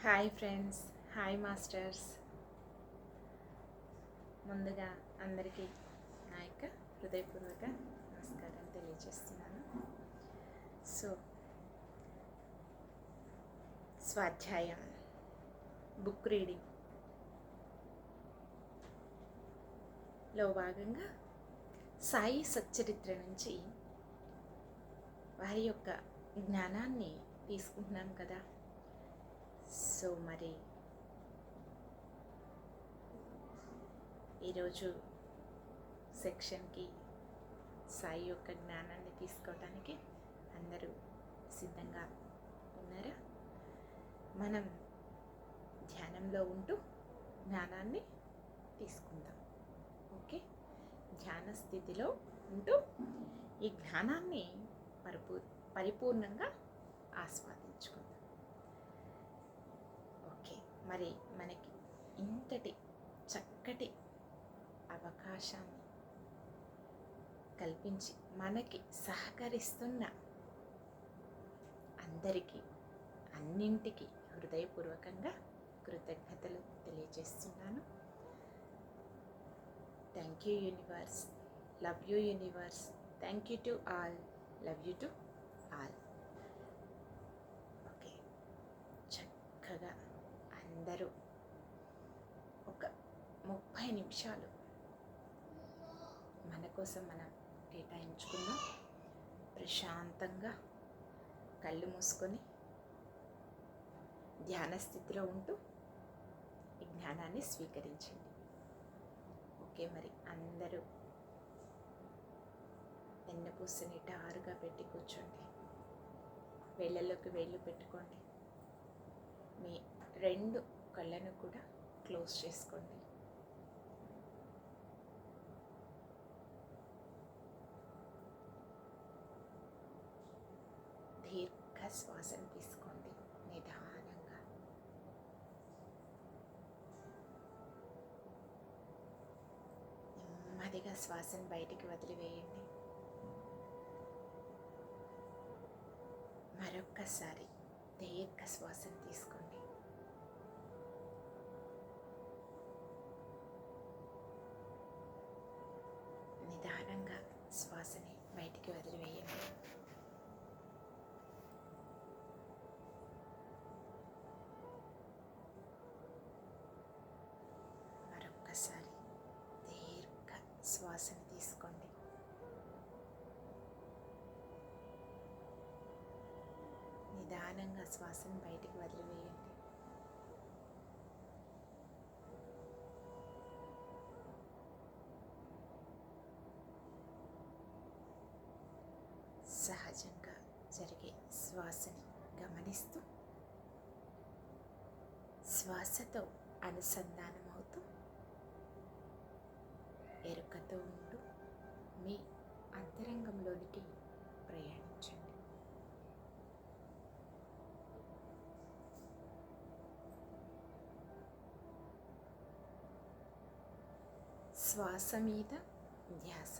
Hi friends, hi masters. ముందుగా అందరికీ నా యొక్క హృదయపూర్వక నమస్కారం తెలియజేస్తున్నాను. సో స్వాధ్యాయం బుక్ రీడింగ్లో భాగంగా సాయి సచ్చరిత్ర నుంచి వారి యొక్క జ్ఞానాన్ని తీసుకుంటున్నాం కదా. సో మరి ఈరోజు సెక్షన్కి సాయి యొక్క జ్ఞానాన్ని తీసుకోవడానికి అందరూ సిద్ధంగా ఉన్నారా? మనం ధ్యానంలో ఉంటూ జ్ఞానాన్ని తీసుకుందాం. ఓకే, ధ్యాన స్థితిలో ఉంటూ ఈ జ్ఞానాన్ని పరిపూర్ణంగా ఆస్వాదించుకుందాం. ఓకే, మరి మనకి ఇంతటి చక్కటి అవకాశాన్ని కల్పించి మనకి సహకరిస్తున్న అందరికీ అన్నింటికి హృదయపూర్వకంగా కృతజ్ఞతలు తెలియజేస్తున్నాను. Thank you universe, love you universe, thank you to all, love you to all. Okay, చక్కగా అందరూ ఒక 30 నిమిషాలు మన కోసం మనం కేటాయించుకుందాం. ప్రశాంతంగా కళ్ళు మూసుకొని ధ్యాన స్థితిలో ఉంటూ ఈ జ్ఞానాన్ని స్వీకరించండి. ఓకే, మరి అందరూ వెన్నపూసని టారుగా పెట్టి కూర్చోండి. వేళ్ళల్లోకి వేళ్ళు పెట్టుకోండి. మీ 2 కళ్ళను కూడా క్లోజ్ చేసుకోండి. దీర్ఘ శ్వాసను తీసుకోండి నిదానంగా. నెమ్మదిగా శ్వాసను బయటికి వదిలివేయండి. మరొక్కసారి దీర్ఘ శ్వాసను తీసుకోండి. నిదానంగా శ్వాసని బయటికి వదిలివేయండి. మరొక్కసారి దీర్ఘ శ్వాసను తీసుకోండి. నిదానంగా శ్వాసను బయటికి వదిలివేయండి. సహజంగా జరిగే శ్వాసని గమనిస్తూ శ్వాసతో అనుసంధానమవుతూ ఎరుకతో ఉంటూ మీ అంతరంగంలోనికి ప్రయాణించండి. శ్వాస మీద ధ్యాస.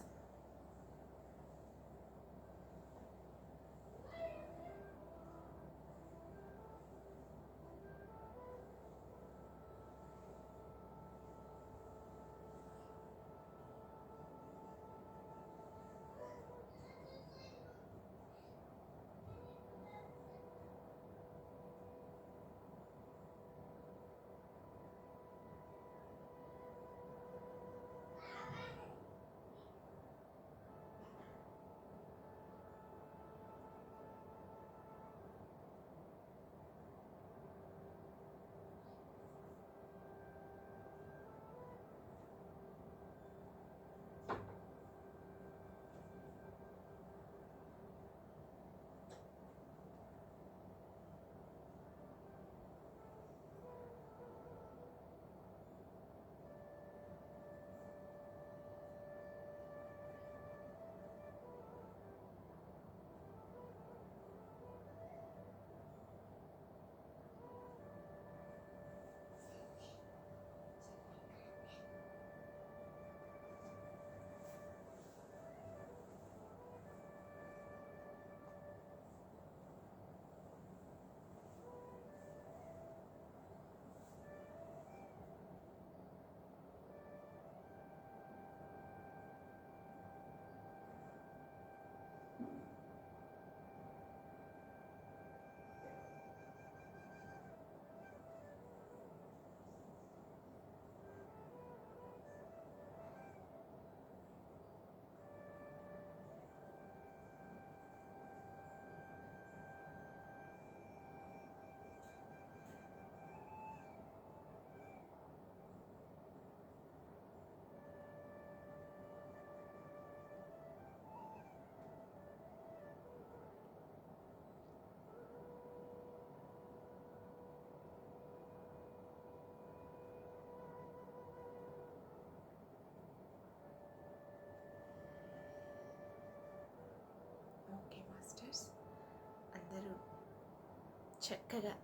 చక్కగా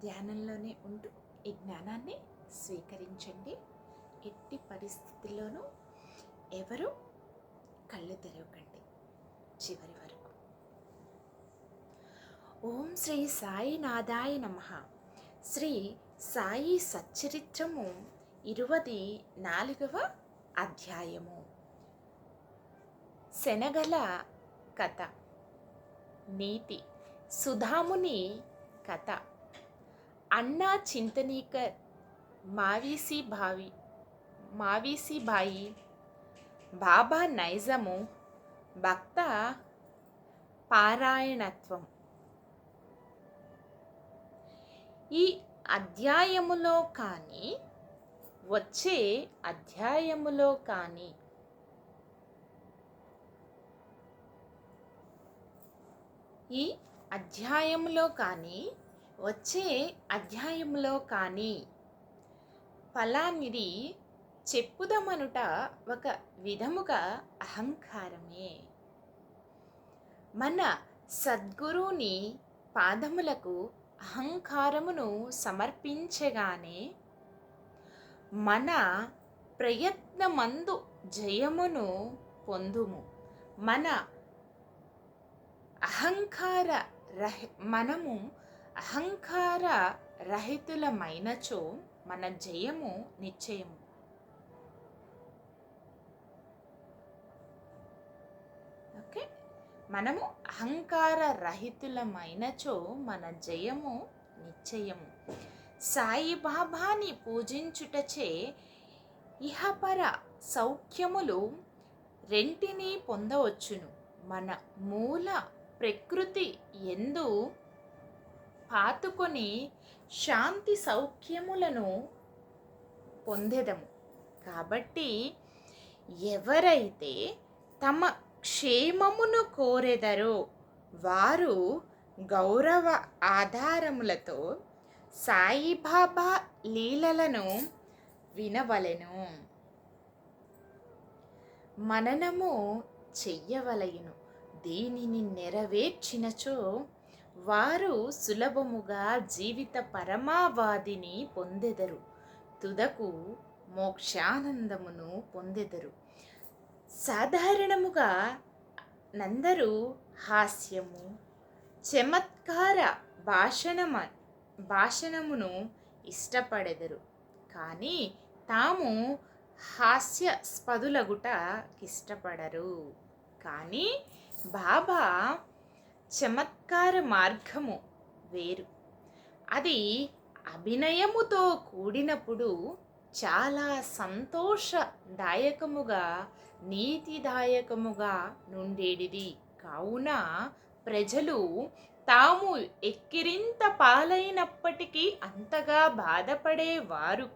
ధ్యానంలోనే ఉంటూ ఈ జ్ఞానాన్ని స్వీకరించండి. ఎట్టి పరిస్థితుల్లోనూ ఎవరు కళ్ళు తెరవకండి చివరి వరకు. ఓం శ్రీ సాయినాథాయ నమః. శ్రీ సాయి సచ్చరిత్రము 24వ అధ్యాయము. శనగల కథ. నీతి. సుధాముని కథ. అన్నా చింతనీకర్ మావీసీబాయి, బాబా నైజము, భక్త పారాయణత్వం. ఈ అధ్యాయములో కానీ వచ్చే అధ్యాయములో కానీ వచ్చే అధ్యాయంలో కానీ ఫలానిది చెప్పుదమనుట ఒక విధముగా అహంకారమే. మన సద్గురుని పాదములకు అహంకారమును సమర్పించగానే మన ప్రయత్నమందు జయమును పొందుము. మనము అహంకార రహితులమైనచో మన జయము నిశ్చయము. ఓకే, మనము అహంకార రహితులమైనచో మన జయము నిశ్చయము. సాయిబాబాని పూజించుటచే ఇహపర సౌఖ్యములు రెంటినీ పొందవచ్చును. మన మూల ప్రకృతి యందు పాతుకొని శాంతి సౌఖ్యములను పొందెదము. కాబట్టి ఎవరైతే తమ క్షేమమును కోరెదరో వారు గౌరవ ఆధారములతో సాయిబాబా లీలలను వినవలెను, మననము చెయ్యవలయును. దీనిని నెరవేర్చినచో వారు సులభముగా జీవిత పరమావాదిని పొందెదరు, తుదకు మోక్షానందమును పొందెదరు. సాధారణముగా నందరూ హాస్యము, చమత్కార భాషణమును ఇష్టపడెదరు, కానీ తాము హాస్యాస్పదులగుట ఇష్టపడరు. కానీ బాబా చమత్కార మార్గము వేరు. అది అభినయముతో కూడినప్పుడు చాలా సంతోషదాయకముగా నీతిదాయకముగా నుండేడిది. కావున ప్రజలు తాము ఎక్కిరింత పాలైనప్పటికీ అంతగా బాధపడేవారు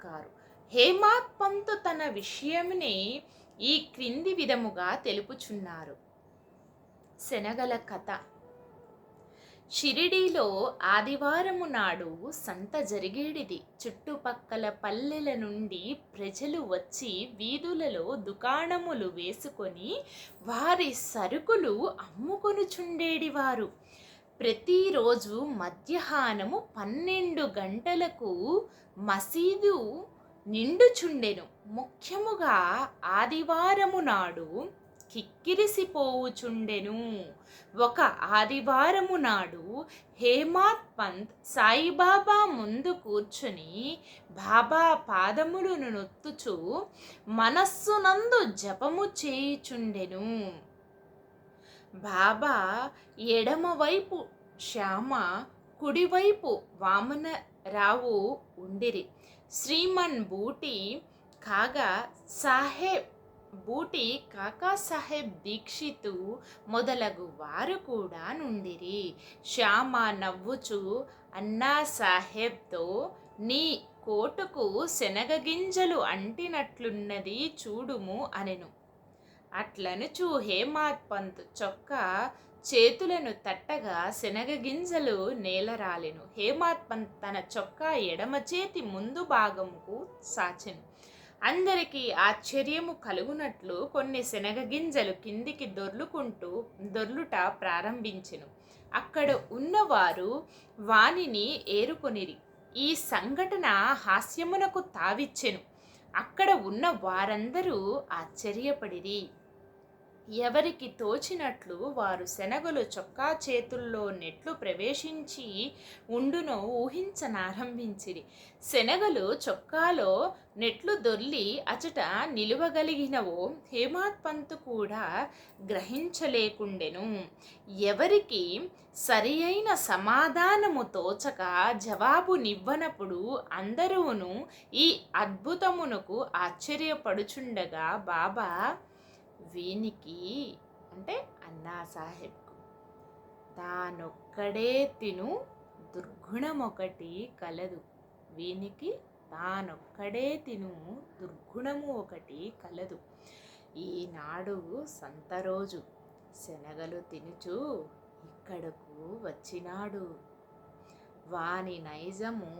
కారు. హేమాత్ పంతు తన విషయముని ఈ క్రింది విధముగా తెలుపుచున్నారు. శనగల కథ. షిరిడీలో ఆదివారము నాడు సంత జరిగేడిది. చుట్టుపక్కల పల్లెల నుండి ప్రజలు వచ్చి వీధులలో దుకాణములు వేసుకొని వారి సరుకులు అమ్ముకొనుచుండేడివారు. ప్రతిరోజు మధ్యాహ్నము 12 గంటలకు మసీదు నిండుచుండెను. ముఖ్యముగా ఆదివారము నాడు కిక్కిరిసిపోవుచుండెను. ఒక ఆదివారము నాడు హేమాత్ పంత్ సాయిబాబా ముందు కూర్చుని బాబా పాదములను నొత్తుచు మనస్సునందు జపము చేయుచుండెను. బాబా ఎడమవైపు శ్యామ, కుడివైపు వామనరావు ఉండిరి. శ్రీమన్ బూటి కాకా సాహెబ్ దీక్షితు మొదలగు వారు కూడా నుండిరి. శ్యామ నవ్వుచు, అన్నా సాహెబ్తో, నీ కోటుకు శనగగింజలు అంటినట్లున్నది చూడుము అనెను. అట్లనుచు హేమాత్ పంత్ చొక్కా చేతులను తట్టగా శనగగింజలు నేలరాలెను. హేమాత్ పంత్ తన చొక్కా ఎడమ చేతి ముందు భాగముకు సాచెను. అందరికీ ఆశ్చర్యము కలుగునట్లు కొన్ని శనగ గింజలు కిందికి దొర్లుట ప్రారంభించెను. అక్కడ ఉన్నవారు వానిని ఏరుకొనిరి. ఈ సంఘటన హాస్యమునకు తావిచ్చెను. అక్కడ ఉన్న వారందరూ ఆశ్చర్యపడిరి. ఎవరికి తోచినట్లు వారు శనగలు చొక్కా చేతుల్లో నెట్లు ప్రవేశించి ఉండునో ఊహించనారంభించిరి. శనగలు చొక్కాలో నెట్లు దొర్లి అచట నిలువగలిగినవో హేమాడ్ పంతు కూడా గ్రహించలేకుండెను. ఎవరికి సరి అయిన సమాధానము తోచక జవాబునివ్వనప్పుడు అందరూను ఈ అద్భుతమునకు ఆశ్చర్యపడుచుండగా బాబా వీనికి అంటే అన్నా సాహెబ్కు తానొక్కడే తిను దుర్గుణమొకటి కలదు. వీనికి తానొక్కడే తిను దుర్గుణము ఒకటి కలదు. ఈనాడు సంత రోజు శనగలు తినుచు ఇక్కడకు వచ్చినాడు. వాని నైజము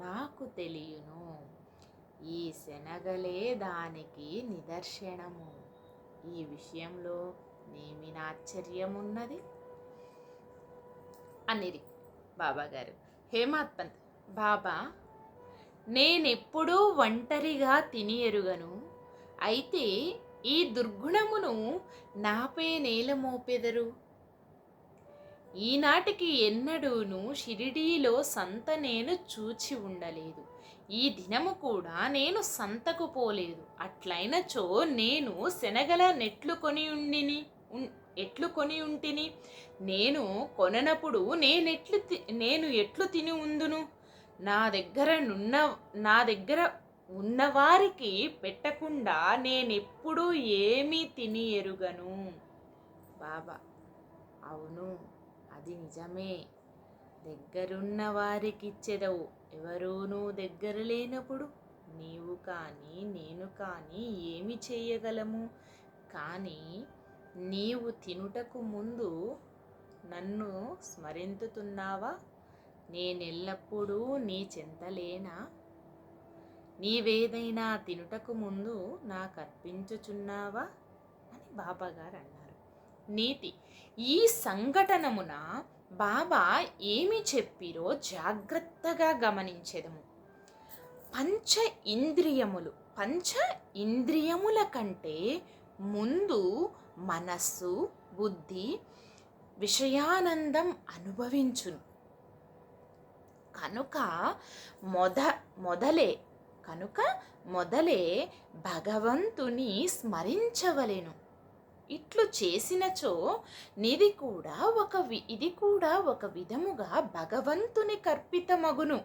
నాకు తెలియను. ఈ శనగలే దానికి నిదర్శనము. ఈ విషయంలో నేమిన ఆశ్చర్యమున్నది అనిరి బాబాగారు. హేమాడ్ పంత్, బాబా నేనెప్పుడూ ఒంటరిగా తిని ఎరుగను. అయితే ఈ దుర్గుణమును నాపై నేల మోపెదరు. ఈనాటికి ఎన్నడూను షిరిడీలో సంత నేను చూచి ఉండలేదు. ఈ దినము కూడా నేను సంతకు పోలేదు. అట్లయినచో నేను శనగల ఎట్లు కొని ఉంటిని. నేను కొననప్పుడు నేను ఎట్లు తిని ఉందును. నా దగ్గర ఉన్నవారికి పెట్టకుండా నేనెప్పుడు ఏమీ తిని ఎరుగను. బాబా, అవును, అది నిజమే. దగ్గరున్న వారికిచ్చెదవు. ఎవరూనూ దగ్గర లేనప్పుడు నీవు కానీ నేను కానీ ఏమి చేయగలము? కానీ నీవు తినుటకు ముందు నన్ను స్మరింతుతున్నావా? నేనెల్లప్పుడూ నీ చెంతలేనా? నీవేదైనా తినుటకు ముందు నాకు అర్పించుచున్నావా అని బాబాగారు అన్నారు. నీతి. ఈ సంఘటనమున బాబా ఏమి చెప్పిరో జాగ్రత్తగా గమనించెదము. పంచ ఇంద్రియముల కంటే ముందు మనస్సు, బుద్ధి విషయానందం అనుభవించును. కనుక మొదలే భగవంతుని స్మరించవలెను. ఇట్లు చేసినచో ఇది కూడా ఒక విధముగా భగవంతుని కర్పితమగును.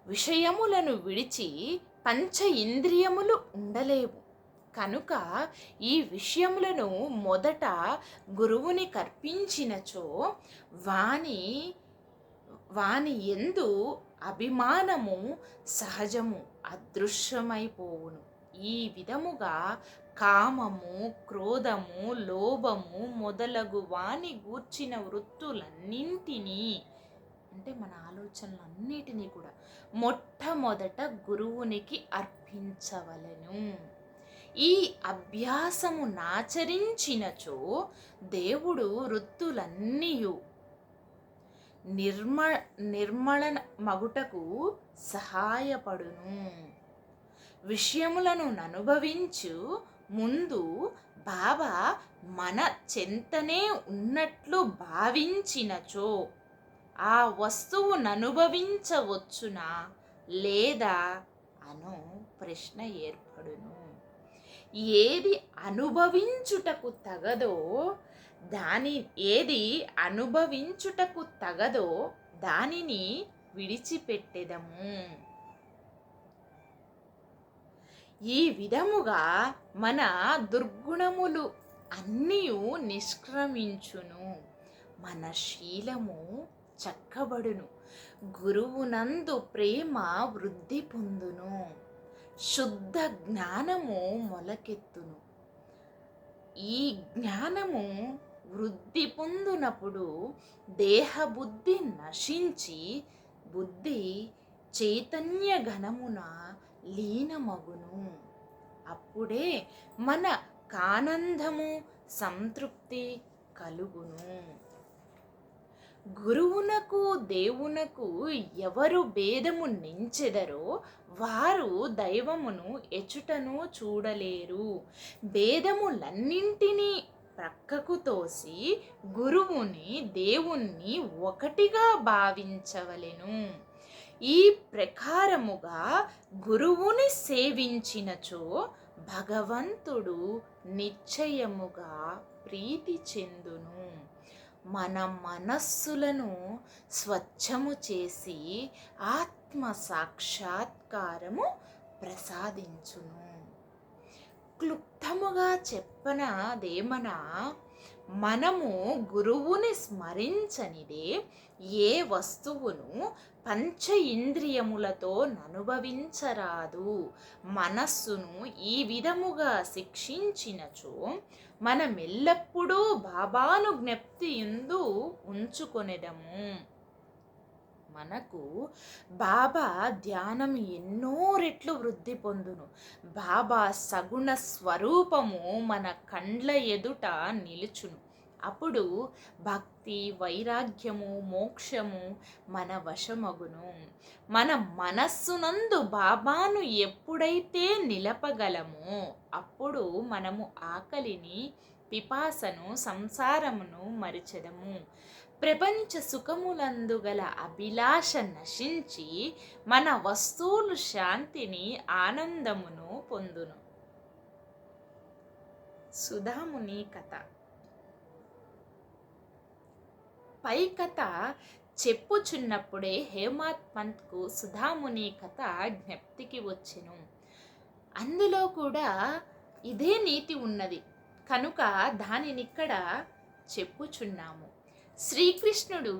విషయములను విడిచి పంచ ఇంద్రియములు ఉండలేవు. కనుక ఈ విషయములను మొదట గురువుని కర్పించినచో వాని యందు అభిమానము సహజము అదృశ్యమైపోవును. ఈ విధముగా కామము, క్రోధము, లోభము మొదలగు వాని గూర్చిన వృత్తులన్నింటినీ అంటే మన ఆలోచనలన్నిటినీ కూడా మొట్టమొదట గురువునికి అర్పించవలెను. ఈ అభ్యాసము నాచరించినచో దేవుడు వృత్తులన్నీయు నిర్మల మగుటకు సహాయపడును. విషయములను అనుభవించు ముందు బాబా మన చెంతనే ఉన్నట్లు భావించినచో ఆ వస్తువును అనుభవించవచ్చునా లేదా అను ప్రశ్న ఏర్పడును. ఏది అనుభవించుటకు తగదో దానిని విడిచిపెట్టెదము. ఈ విధముగా మన దుర్గుణములు అన్నీయు నిష్క్రమించును. మన శీలము చక్కబడును. గురువునందు ప్రేమ వృద్ధి పొందును. శుద్ధ జ్ఞానము మొలకెత్తును. ఈ జ్ఞానము వృద్ధి పొందునప్పుడు దేహబుద్ధి నశించి బుద్ధి చైతన్య ఘనమున లీనమగును. అప్పుడే మన కానందము సంతృప్తి కలుగును. గురువునకు దేవునకు ఎవరు భేదము నించెదరో వారు దైవమును ఎచుటను చూడలేరు. భేదములన్నింటినీ ప్రక్కకు తోసి గురువుని దేవుణ్ణి ఒకటిగా భావించవలెను. ఈ ప్రకారముగా గురువుని సేవించినచో భగవంతుడు నిశ్చయముగా ప్రీతి చెందును. మన మనస్సులను స్వచ్ఛము చేసి ఆత్మ సాక్షాత్కారము ప్రసాదించును. క్లుప్తముగా చెప్పనదేమనా, మనము గురువుని స్మరించనిదే ఏ వస్తువును పంచ ఇంద్రియములతో అనుభవించరాదు. మనస్సును ఈ విధముగా శిక్షించినచో మనమెల్లప్పుడూ బాబాను జ్ఞప్తి యందు ఉంచుకొనెదము. మనకు బాబా ధ్యానం ఎన్నో రెట్లు వృద్ధి పొందును. బాబా సగుణ స్వరూపము మన కండ్ల ఎదుట నిలుచును. అప్పుడు భక్తి, వైరాగ్యము, మోక్షము మన వశమగును. మన మనస్సునందు బాబాను ఎప్పుడైతే నిలపగలమో అప్పుడు మనము ఆకలిని, పిపాసను, సంసారమును మరిచెదము. ప్రపంచ సుఖములందు గల అభిలాష నశించి మన వస్తువులు శాంతిని, ఆనందమును పొందును. సుధాముని కథ. పై కథ చెప్పుచున్నప్పుడే హేమాత్ పంత్కు సుధాముని కథ జ్ఞప్తికి వచ్చెను. అందులో కూడా ఇదే నీతి ఉన్నది కనుక దానినిక్కడ చెప్పుచున్నాము. శ్రీకృష్ణుడు,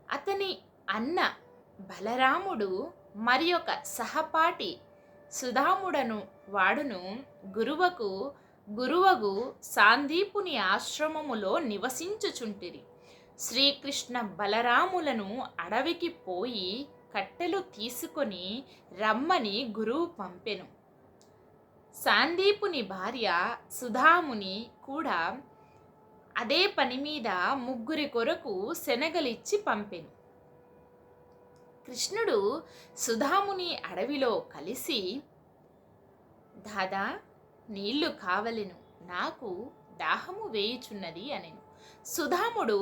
అతని అన్న బలరాముడు, మరి ఒక సహపాఠి సుధాముడను వాడును గురువగు సాందీపుని ఆశ్రమములో నివసించుచుంటిరి. శ్రీకృష్ణ బలరాములను అడవికి పోయి కట్టెలు తీసుకొని రమ్మని గురువు పంపెను. సాందీపుని భార్య సుధాముని కూడా అదే పని మీద ముగ్గురి కొరకు శనగలిచ్చి పంపెను. కృష్ణుడు సుధాముని అడవిలో కలిసి, దాదా, నీళ్లు కావలెను, నాకు దాహము వేయుచున్నది అనెను. సుధాముడు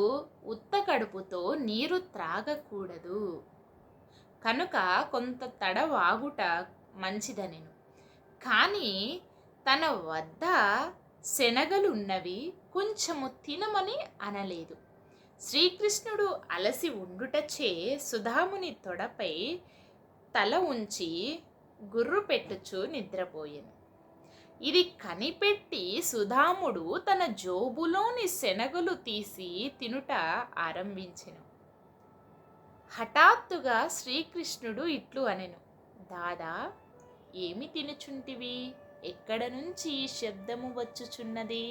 ఉత్త కడుపుతో నీరు త్రాగకూడదు కనుక కొంత తడవాగుట మంచిదనెను. కానీ తన వద్ద శనగలున్నవి, కొంచెము తినమని అనలేదు. శ్రీకృష్ణుడు అలసి ఉండుటచే సుధాముని తొడపై తల ఉంచి గుర్రు పెట్టుచు నిద్రపోయెను. ఇది కనిపెట్టి సుధాముడు తన జోబులోని శనగలు తీసి తినుట ఆరంభించెను. హఠాత్తుగా శ్రీకృష్ణుడు ఇట్లు అనెను, దాదా, ఏమి తినుచుంటివి? ఎక్కడ నుంచి శబ్దము వచ్చుచున్నది?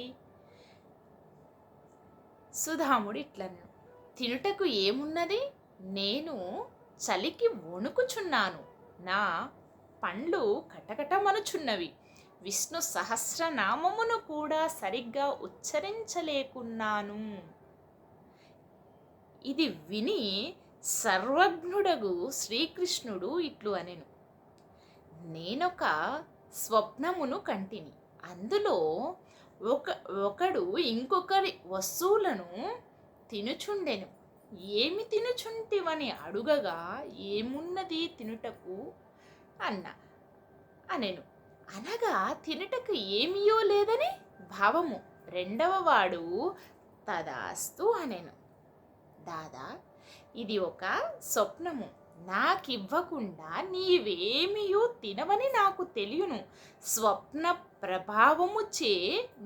సుధాముడు ఇట్లను, తినుటకు ఏమున్నది? నేను చలికి వణుకుచున్నాను. నా పండ్లు కటకటమనుచున్నవి. విష్ణు సహస్రనామమును కూడా సరిగ్గా ఉచ్చరించలేకున్నాను. ఇది విని సర్వజ్ఞుడగు శ్రీకృష్ణుడు ఇట్లు అనెను, నేనొక స్వప్నమును కంటిని. అందులో ఒకడు ఇంకొకరి వస్తువులను తినుచుండెను. ఏమి తినుచుంటివని అడుగగా, ఏమున్నది తినుటకు అనెను. అనగా తినుటకు ఏమియో లేదని భావము. రెండవ వాడు తదాస్తు అనెను. దాదా, ఇది ఒక స్వప్నము. నాకివ్వకుండా నీవేమియో తినవని నాకు తెలియను. స్వప్న ప్రభావముచే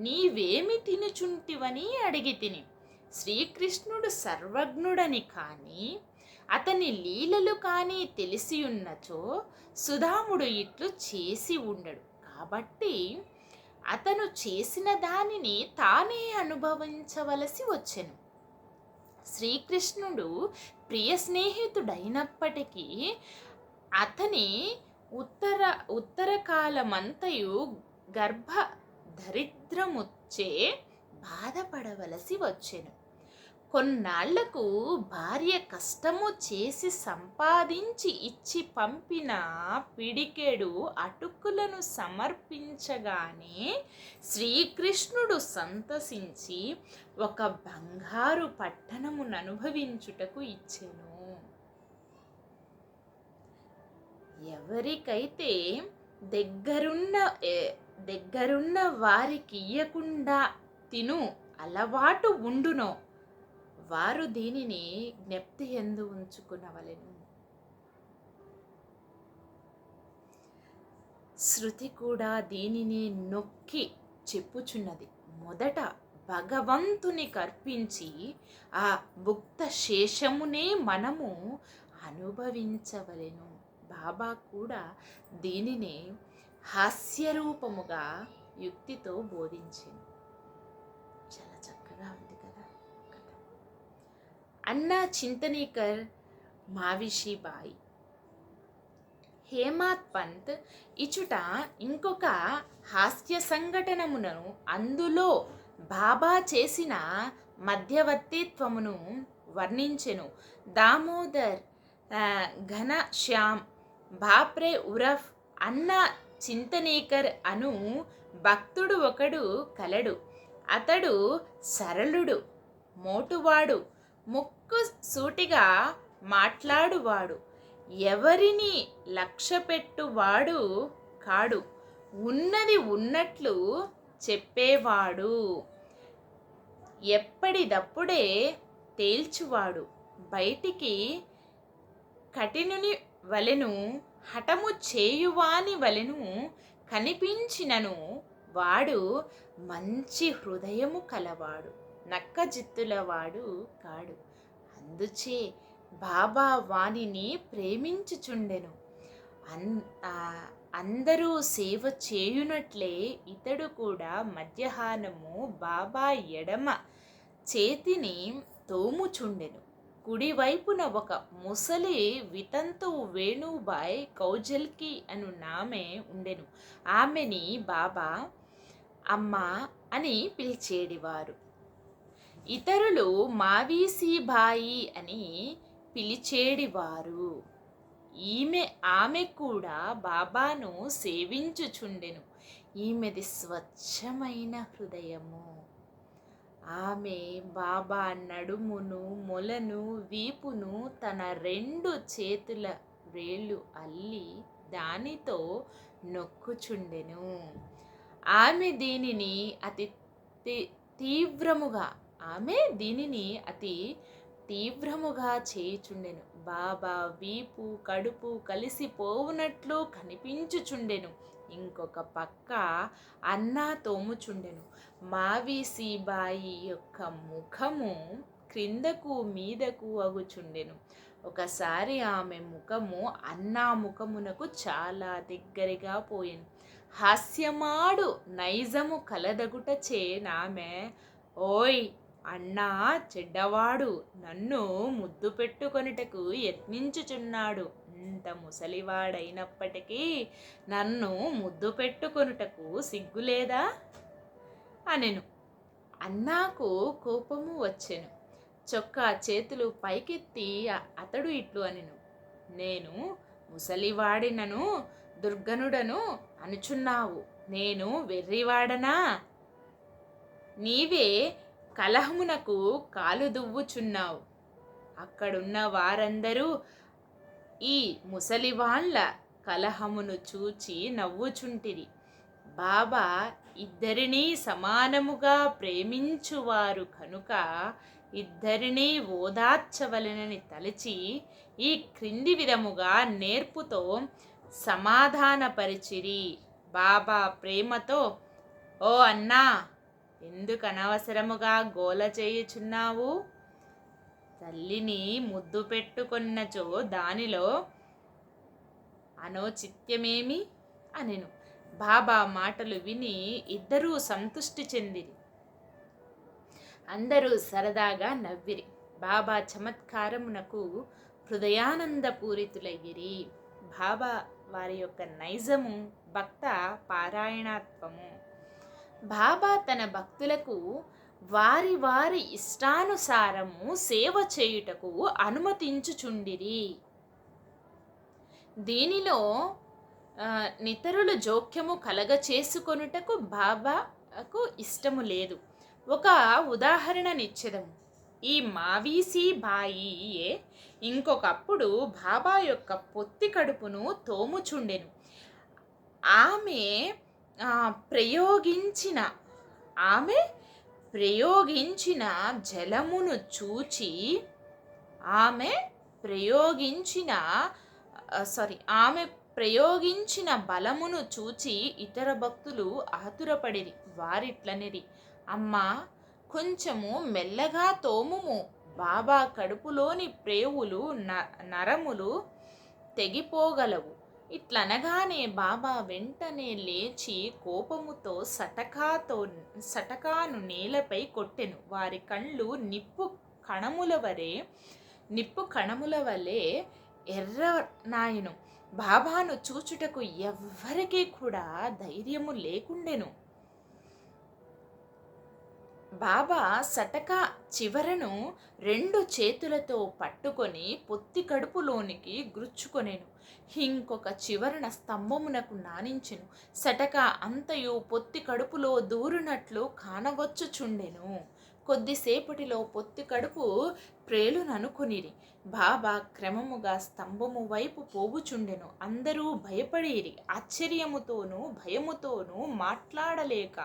నీవేమి తినుచుంటివని అడిగి తిని. శ్రీకృష్ణుడు సర్వజ్ఞుడని కానీ అతని లీలలు కానీ తెలిసియున్నచో సుధాముడు ఇట్లు చేసి ఉండడు. కాబట్టి అతను చేసిన దానిని తానే అనుభవించవలసి వచ్చెను. శ్రీకృష్ణుడు ప్రియ స్నేహితుడైనప్పటికీ అతని ఉత్తర ఉత్తర కాలమంతయు గర్భ దరిద్రముచ్చే బాధపడవలసి వచ్చెను. కొన్నాళ్లకు భార్య కష్టము చేసి సంపాదించి ఇచ్చి పంపిన పిడికెడు అటుకులను సమర్పించగానే శ్రీకృష్ణుడు సంతసించి ఒక బంగారు పట్టణమును అనుభవించుటకు ఇచ్చెను. ఎవరికైతే దగ్గరున్న దగ్గరున్న వారికి ఇయ్యకుండా తిను అలవాటు ఉండునో వారు దీనిని జ్ఞప్తి యందు ఉంచుకునవలెను. శృతి కూడా దీనిని నొక్కి చెప్పుచున్నది. మొదట భగవంతుని కర్పించి ఆ భుక్త శేషమునే మనము అనుభవించవలెను. బాబా కూడా దీనినే హాస్యరూపముగా యుక్తితో బోధించింది. చాలా చక్కగా ఉంది కదా కథ. అన్నా చింతనీకర్, మావిషీబాయి, హేమాత్ పంత్ ఇచుట ఇంకొక హాస్య సంఘటనమును అందులో బాబా చేసిన మధ్యవర్తిత్వమును వర్ణించెను. దామోదర్ ఘనశ్యామ్ బాప్రే ఉరఫ్ అన్నా చింతనీకర్ అను భక్తుడు ఒకడు కలడు. అతడు సరళుడు, మోటువాడు, ముక్కు సూటిగా మాట్లాడువాడు, ఎవరిని లక్ష్యపెట్టువాడు కాడు, ఉన్నది ఉన్నట్లు చెప్పేవాడు, ఎప్పటిదప్పుడే తేల్చువాడు, బయటికి కఠినుని వలెను హఠము చేయువాని వలెను కనిపించినను వాడు మంచి హృదయము కలవాడు, నక్కజిత్తులవాడు కాడు. అందుచే బాబా వానిని ప్రేమించుచుండెను. అందరూ సేవ చేయునట్లే ఇతడు కూడా మధ్యాహ్నము బాబా ఎడమ చేతిని తోముచుండెను. కుడివైపున ఒక ముసలి వితంతు వేణుబాయ్ కౌజల్కి అను నామె ఉండెను. ఆమెని బాబా అమ్మ అని పిలిచేడివారు. ఇతరులు మావీసీబాయి అని పిలిచేడివారు. ఆమె కూడా బాబాను సేవించుచుండెను. ఈమెది స్వచ్ఛమైన హృదయము. ఆమె బాబా నడుమును, మొలను, వీపును తన 2 చేతుల వేళ్ళు అల్లి దానితో నొక్కుచుండెను. ఆమె దీనిని అతి తీవ్రముగా చేయుచుండెను. బాబా వీపు, కడుపు కలిసిపోవునట్లు కనిపించుచుండెను. ఇంకొక పక్క అన్నా తోముచుండెను. మావీసీబాయి యొక్క ముఖము క్రిందకు మీదకు అగుచుండెను. ఒకసారి ఆమె ముఖము అన్నా ముఖమునకు చాలా దగ్గరగా పోయెను. హాస్యమాడు నైజము కలదగుటచే నామె, ఓయ్ అన్నా చెడ్డవాడు, నన్ను ముద్దు పెట్టుకొనుటకు యత్నించుచున్నాడు. ఇంత ముసలివాడైనప్పటికీ నన్ను ముద్దు పెట్టుకొనుటకు సిగ్గులేదా అనెను. అన్నాకు కోపము వచ్చెను. చొక్కా చేతులు పైకెత్తి అతడు ఇట్లు అనెను, నేను ముసలివాడినను దుర్గనుడను అనుచున్నావు, నేను వెర్రివాడనా? నీవే కలహమునకు కాలు దువ్వుచున్నావు. అక్కడున్న వారందరూ ఈ ముసలివాళ్ళ కలహమును చూచి నవ్వుచుంటిరి. బాబా ఇద్దరినీ సమానముగా ప్రేమించువారు కనుక ఇద్దరినీ ఓదార్చవలెనని తలచి ఈ క్రింది విధముగా నేర్పుతో సమాధానపరిచిరి. బాబా ప్రేమతో, ఓ అన్నా, ఎందుకు అనవసరముగా గోల చేయుచున్నావు? తల్లిని ముద్దు పెట్టుకొన్నచో దానిలో అనౌచిత్యమేమి అనెను. బాబా మాటలు విని ఇద్దరూ సంతృష్టి చెందిరి. అందరూ సరదాగా నవ్విరి. బాబా చమత్కారమునకు హృదయానందపూరితులయ్యిరి. బాబా వారి యొక్క నైజము, భక్త పారాయణత్వము. బాబా తన భక్తులకు వారి వారి ఇష్టానుసారము సేవ చేయుటకు అనుమతించుచుండిరి. దీనిలో నితరులు జోక్యము కలగ చేసుకొనుటకు బాబాకు ఇష్టము లేదు. ఒక ఉదాహరణనిచ్చెదము. ఈ మావీసీ బాయియే ఇంకొకప్పుడు బాబా యొక్క పొత్తి కడుపును తోముచుండెను. ఆమె ప్రయోగించిన జలమును చూచి ఆమె ప్రయోగించిన బలమును చూచి ఇతర భక్తులు ఆతురపడిరి. వారిట్లనిరి, అమ్మా, కొంచెము మెల్లగా తోముము, బాబా కడుపులోని ప్రేవులు నరములు తెగిపోగలవు. ఇట్లనగానే బాబా వెంటనే లేచి కోపముతో సటకాను నేలపై కొట్టెను. వారి కళ్ళు నిప్పు కణముల వలె ఎర్రనాయెను. బాబాను చూచుటకు ఎవ్వరికీ కూడా ధైర్యము లేకుండెను. బాబా సటక చివరను 2 చేతులతో పట్టుకొని పొత్తి కడుపులోనికి గుచ్చుకొనెను. ఇంకొక చివరన స్తంభమునకు నానించెను. సటక అంతయు పొత్తి కడుపులో దూరునట్లు కానవచ్చుచుండెను. కొద్దిసేపటిలో పొత్తి కడుపు ప్రేలుననుకొనిరి. బాబా క్రమముగా స్తంభము వైపు పోవుచుండెను. అందరూ భయపడిరి. ఆశ్చర్యముతోనూ భయముతోనూ మాట్లాడలేక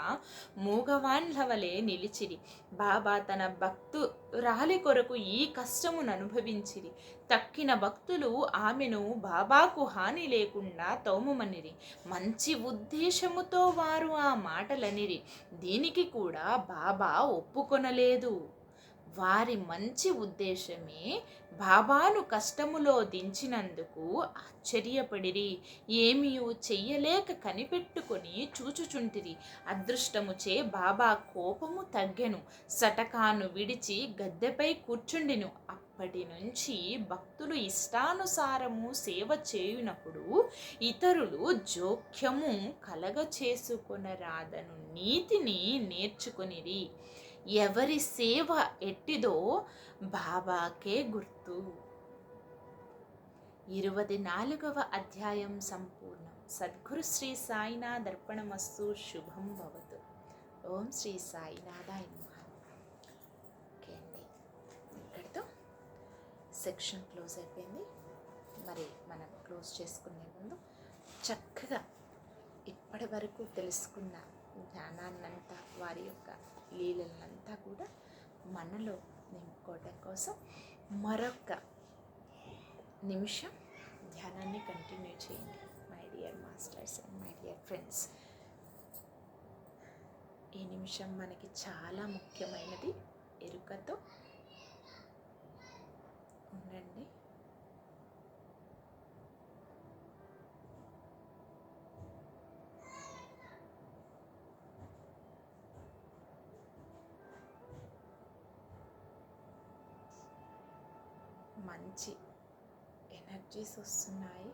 మూగవాండ్ల వలె నిలిచిరి. బాబా తన భక్తురాలి కొరకు ఈ కష్టమును అనుభవించిరి. తక్కిన భక్తులు ఆమెను బాబాకు హాని లేకుండా తోమమనిరి. మంచి ఉద్దేశముతో వారు ఆ మాటలనిరి. దీనికి కూడా బాబా ఒప్పుకొనలేదు. వారి మంచి ఉద్దేశమే బాబాను కష్టములో దించినందుకు ఆశ్చర్యపడిరి. ఏమీయూ చెయ్యలేక కనిపెట్టుకొని చూచుచుంటిరి. అదృష్టముచే బాబా కోపము తగ్గెను. సటకాను విడిచి గద్దెపై కూర్చుండెను. అప్పటి నుంచి భక్తులు ఇష్టానుసారము సేవ చేయునప్పుడు ఇతరులు జోక్యము కలగ చేసుకొనరాదను నీతిని నేర్చుకొనిరి. ఎవరి సేవ ఎట్టిదో బాబాకే గుర్తు. 24వ అధ్యాయం సంపూర్ణం. సద్గురు శ్రీ సాయినాథ్ అర్పణమస్తు. శుభం భవతు. ఓం శ్రీ సాయినాథాయ నమః. ఓకే అండి, ఇక్కడితో సెక్షన్ క్లోజ్ అయిపోయింది. మరి మనం క్లోజ్ చేసుకునే ముందు చక్కగా ఇప్పటి వరకు తెలుసుకున్న జ్ఞానాన్నంతా, వారి యొక్క లీలలంతా కూడా మనలో నింపుకోవడం కోసం మరొక నిమిషం ధ్యానాన్ని కంటిన్యూ చేయండి. My dear masters and my dear friends, ఈ నిమిషం మనకి చాలా ముఖ్యమైనది. ఎరుకతో ఉండండి. మంచి ఎనర్జీస్ వస్తున్నాయి.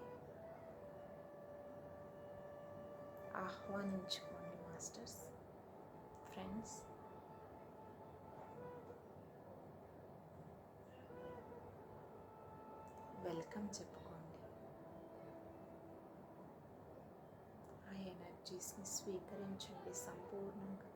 ఆహ్వానించుకోండి మాస్టర్స్, ఫ్రెండ్స్. వెల్కమ్ చెప్పుకోండి. ఆ ఎనర్జీస్ని స్వీకరించండి సంపూర్ణంగా.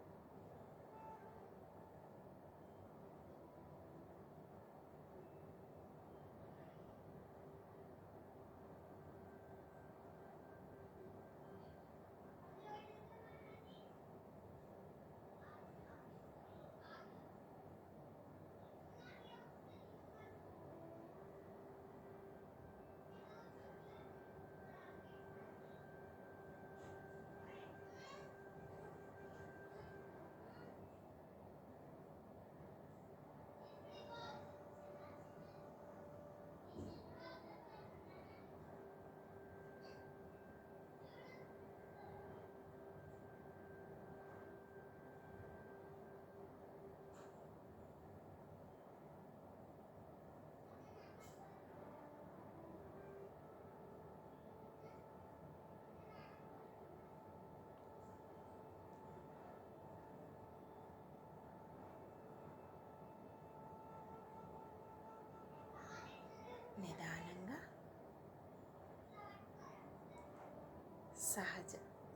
సహజ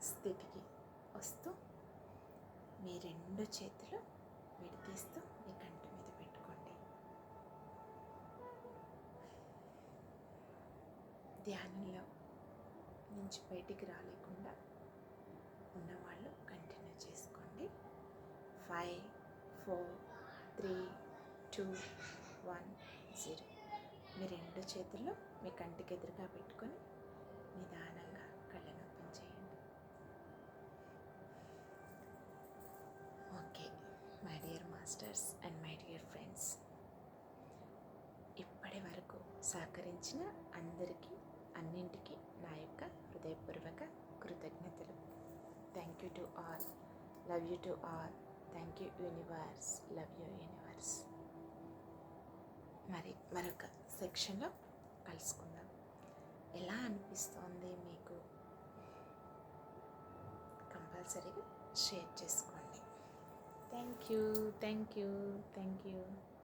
స్థితికి వస్తూ మీ రెండు చేతులు విడదీస్తూ మీ కంటి మీద పెట్టుకోండి. ధ్యానంలో నుంచి బయటికి రాలేకుండా ఉన్నవాళ్ళు కంటిన్యూ చేసుకోండి. 5, 4, 3, 2, 1, 0. మీ రెండు చేతుల్లో మీ కంటికి ఎదురుగా పెట్టుకొని నిదానంగా కళ్ళను ఓపెన్ చేయండి. Okay my dear masters and my dear friends, ఇప్పటి వరకు సహకరించిన అందరికీ అన్నింటికీ నా యొక్క హృదయపూర్వక కృతజ్ఞతలు. Thank you to all, love you to all, thank you universe, love you universe. మరి మరొక సెక్షన్లో కలుసుకుందాం. ఎలా అనిపిస్తోంది మీకు? కంపల్సరీగా షేర్ చేసుకోండి. Thank you.